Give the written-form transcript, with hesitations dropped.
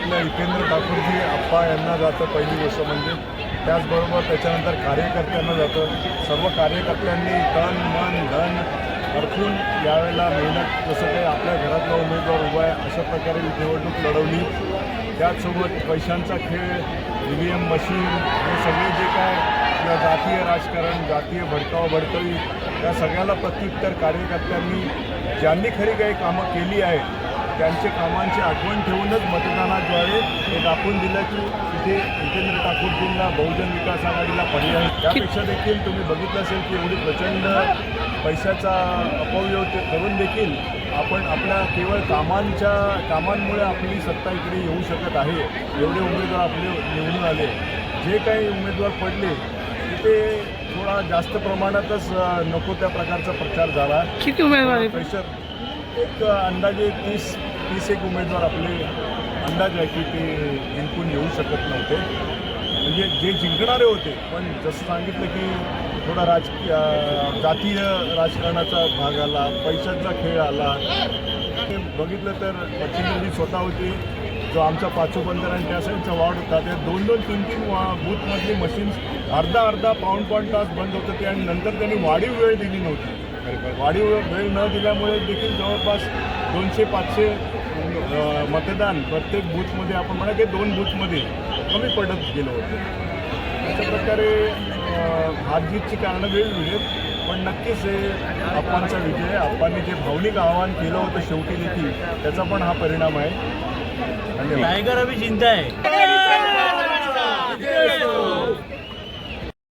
आपल्या हितेंद्र ठाकूरजी आप्पा यांना जातं पहिली गोष्ट म्हणजे. त्याचबरोबर त्याच्यानंतर कार्यकर्त्यांना जातं. सर्व कार्यकर्त्यांनी तन मन धन अर्पून यावेळेला मेहनत, जसं काही आपल्या घरातला उमेदवार उभा आहे अशा प्रकारे निवडणूक लढवली. त्याचसोबत पैशांचा खेळ, EVM मशीन, हे सगळे जे काय आपलं जातीय राजकारण, जातीय भडकावभडकवी, या सगळ्याला प्रत्युत्तर कार्यकर्त्यांनी ज्यांनी खरी काही कामं केली आहेत त्यांचे कामांची आठवण ठेवूनच मतदानाद्वारे हे दाखवून दिलं की इथे हितेंद्र ठाकूरजींना बहुजन विकास आघाडीला पर्याय. त्यापेक्षा देखील तुम्ही बघितलं असेल की एवढी प्रचंड पैशाचा अपव्यय करून देखील आपण आपल्या केवळ कामांमुळे आपली सत्ता इकडे येऊ शकत आहे. एवढे उमेदवार आपले निवडून आले. जे काही उमेदवार पडले तिथे थोडा जास्त प्रमाणातच नको त्या प्रकारचा प्रचार झाला. किती उमेदवार प्रेशर एक अंदाजे 30 एक उमेदवार आपले अंदाज आहे की ते जिंकून येऊ शकत नव्हते. म्हणजे जे जिंकणारे होते, पण जसं सांगितलं की थोडा जातीय राजकारणाचा भाग आला, पैशाचा खेळ आला. ते बघितलं तर पश्चिमजी स्वतः होते, जो आमचा पाचोबंदर आणि त्या साईडचा वॉर्ड होता, त्या 2-2, 3-3 बूथमधली मशीन्स अर्धा पाऊण तास बंद होतं ते. आणि नंतर त्यांनी वाढीव वेळ दिली नव्हती. वाढीव वेळ न दिल्यामुळे देखील जवळपास 200-500 मतदान प्रत्येक बूथमध्ये, आपण म्हणा की 2 बूथमध्ये कमी पडत गेलं होतं. अशा प्रकारे हारजीतची कारणं वेगवेगळी आहेत, पण नक्कीच हे आप्पांचा विजय. आप्पांनी जे भावनिक आवाहन केलं होतं शेवटी देखील त्याचा पण हा परिणाम आहे. धन्यवाद. टायगर अभी जिंदा है.